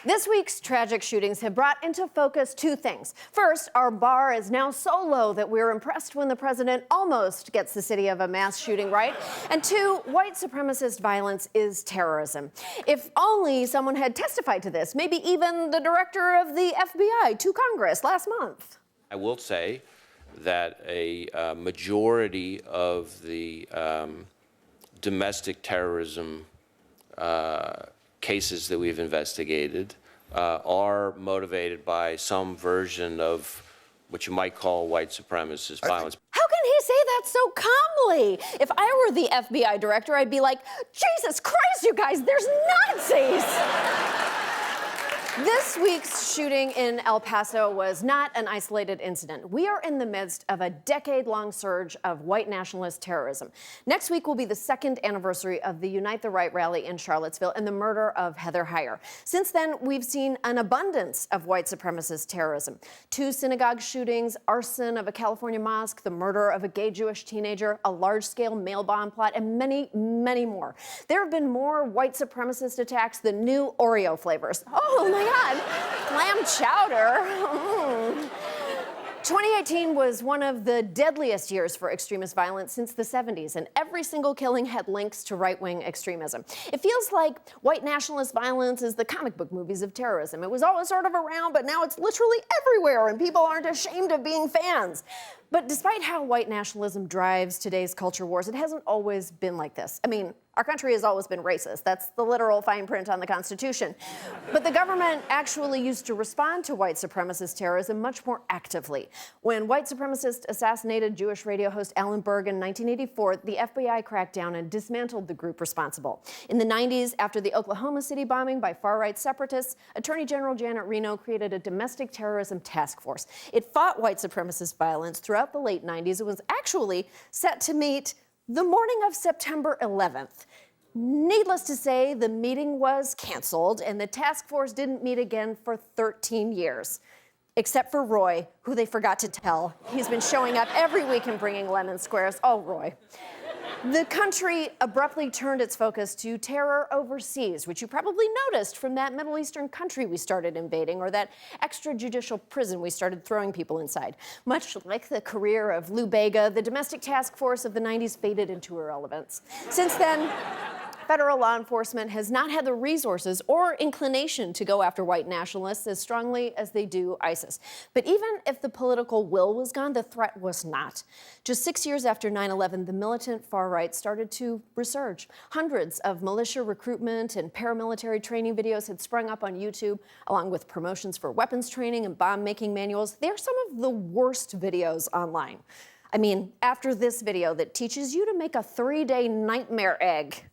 This week's tragic shootings have brought into focus two things. First, our bar is now so low that we're impressed when the president almost gets the city of a mass shooting right. And two, white supremacist violence is terrorism. If only someone had testified to this, maybe even the director of the FBI to Congress last month. I will say that a majority of the domestic terrorism cases that we've investigated are motivated by some version of what you might call white supremacist violence. How can he say that so calmly? If I were the FBI director, I'd be like, Jesus Christ, you guys, there's Nazis! This week's shooting in El Paso was not an isolated incident. We are in the midst of a decade-long surge of white nationalist terrorism. Next week will be the second anniversary of the Unite the Right rally in Charlottesville and the murder of Heather Heyer. Since then, we've seen an abundance of white supremacist terrorism. 2 synagogue shootings, arson of a California mosque, the murder of a gay Jewish teenager, a large-scale mail bomb plot, and many, many more. There have been more white supremacist attacks than new Oreo flavors. Oh, my God, clam chowder. 2018 was one of the deadliest years for extremist violence since the 70s, and every single killing had links to right-wing extremism. It feels like white nationalist violence is the comic book movies of terrorism. It was always sort of around, but now it's literally everywhere, and people aren't ashamed of being fans. But despite how white nationalism drives today's culture wars, it hasn't always been like this. I mean, our country has always been racist. That's the literal fine print on the Constitution. But the government actually used to respond to white supremacist terrorism much more actively. When white supremacists assassinated Jewish radio host Alan Berg in 1984, the FBI cracked down and dismantled the group responsible. In the 90s, after the Oklahoma City bombing by far-right separatists, Attorney General Janet Reno created a domestic terrorism task force. It fought white supremacist violence throughout the late 90s. It was actually set to meet the morning of September 11th. Needless to say, the meeting was canceled, and the task force didn't meet again for 13 years. Except for Roy, who they forgot to tell. He's been showing up every week and bringing lemon squares. Oh, Roy. The country abruptly turned its focus to terror overseas, which you probably noticed from that Middle Eastern country we started invading, or that extrajudicial prison we started throwing people inside. Much like the career of Lou Bega, the domestic task force of the 90s faded into irrelevance. Since then, federal law enforcement has not had the resources or inclination to go after white nationalists as strongly as they do ISIS. But even if the political will was gone, the threat was not. Just 6 years after 9/11, the militant far-right started to resurge. Hundreds of militia recruitment and paramilitary training videos had sprung up on YouTube, along with promotions for weapons training and bomb-making manuals. They are some of the worst videos online. I mean, after this video that teaches you to make a 3-day nightmare egg.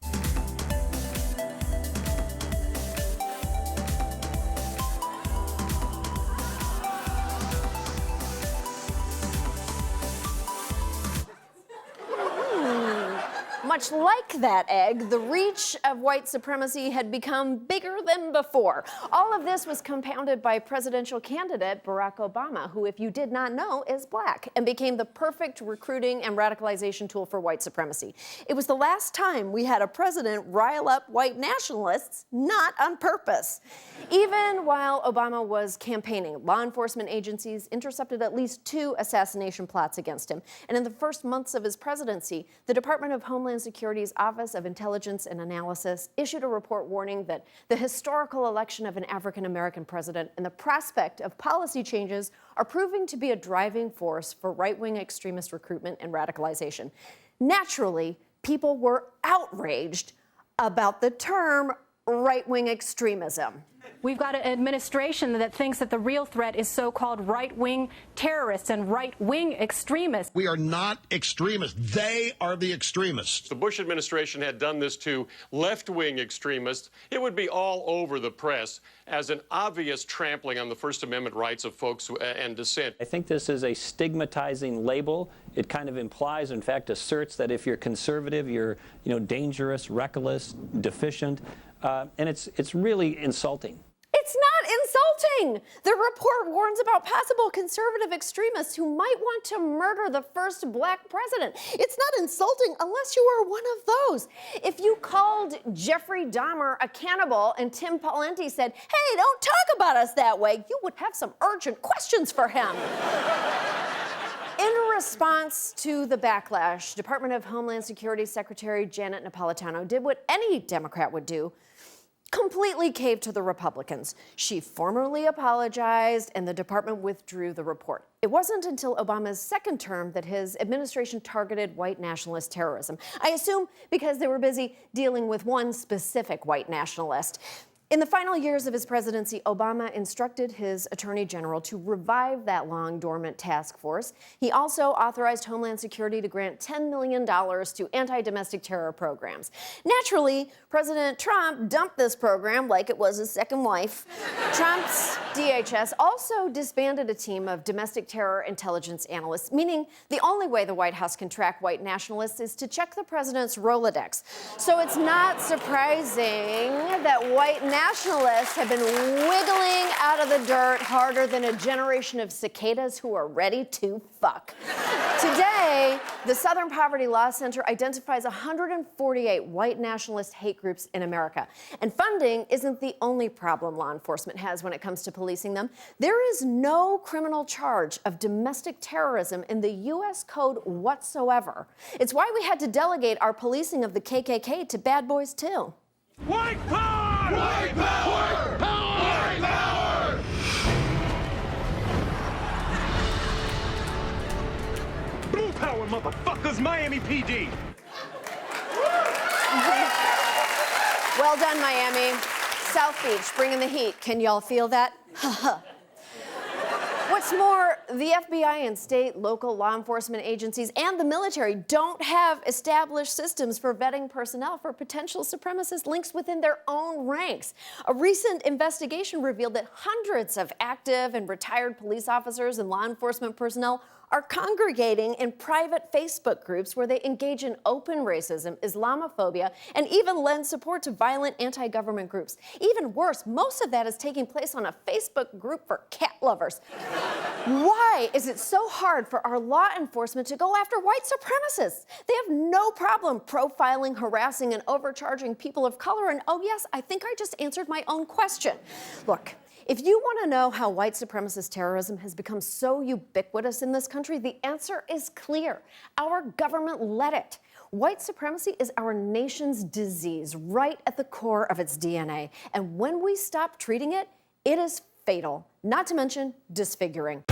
Much like that egg, the reach of white supremacy had become bigger than before. All of this was compounded by presidential candidate Barack Obama, who, if you did not know, is black, and became the perfect recruiting and radicalization tool for white supremacy. It was the last time we had a president rile up white nationalists, not on purpose. Even while Obama was campaigning, law enforcement agencies intercepted at least 2 assassination plots against him. And in the first months of his presidency, the Department of Homeland Security's Office of Intelligence and Analysis issued a report warning that the historical election of an African-American president and the prospect of policy changes are proving to be a driving force for right-wing extremist recruitment and radicalization. Naturally, people were outraged about the term right-wing extremism. We've got an administration that thinks that the real threat is so-called right-wing terrorists and right-wing extremists. We are not extremists. They are the extremists. The Bush administration had done this to left-wing extremists. It would be all over the press as an obvious trampling on the First Amendment rights of folks and dissent. I think this is a stigmatizing label. It kind of implies, in fact, asserts that if you're conservative, you're, dangerous, reckless, deficient, and it's really insulting. It's It's not insulting. The report warns about possible conservative extremists who might want to murder the first black president. It's not insulting unless you are one of those. If you called Jeffrey Dahmer a cannibal and Tim Pawlenty said, "Hey, don't talk about us that way," you would have some urgent questions for him. In response to the backlash, Department of Homeland Security Secretary Janet Napolitano did what any Democrat would do: completely caved to the Republicans. She formally apologized, and the department withdrew the report. It wasn't until Obama's second term that his administration targeted white nationalist terrorism. I assume because they were busy dealing with one specific white nationalist. In the final years of his presidency, Obama instructed his attorney general to revive that long dormant task force. He also authorized Homeland Security to grant $10 million to anti-domestic terror programs. Naturally, President Trump dumped this program like it was his second wife. Trump's DHS also disbanded a team of domestic terror intelligence analysts, meaning the only way the White House can track white nationalists is to check the president's Rolodex. So it's not surprising that white nationalists have been wiggling out of the dirt harder than a generation of cicadas who are ready to fuck. Today, the Southern Poverty Law Center identifies 148 white nationalist hate groups in America. And funding isn't the only problem law enforcement has when it comes to policing them. There is no criminal charge of domestic terrorism in the U.S. Code whatsoever. It's why we had to delegate our policing of the KKK to Bad Boys 2. White power! White power! White power! White power! Blue power, motherfuckers! Miami PD! Well done, Miami. South Beach, bringing the heat. Can y'all feel that? What's more, the FBI and state, local law enforcement agencies and the military don't have established systems for vetting personnel for potential supremacist links within their own ranks. A recent investigation revealed that hundreds of active and retired police officers and law enforcement personnel are congregating in private Facebook groups where they engage in open racism, Islamophobia, and even lend support to violent anti-government groups. Even worse, most of that is taking place on a Facebook group for cat lovers. Why is it so hard for our law enforcement to go after white supremacists? They have no problem profiling, harassing, and overcharging people of color. And oh yes, I think I just answered my own question. Look, if you want to know how white supremacist terrorism has become so ubiquitous in this country, the answer is clear. Our government let it. White supremacy is our nation's disease, right at the core of its DNA. And when we stop treating it, it is fatal, not to mention disfiguring.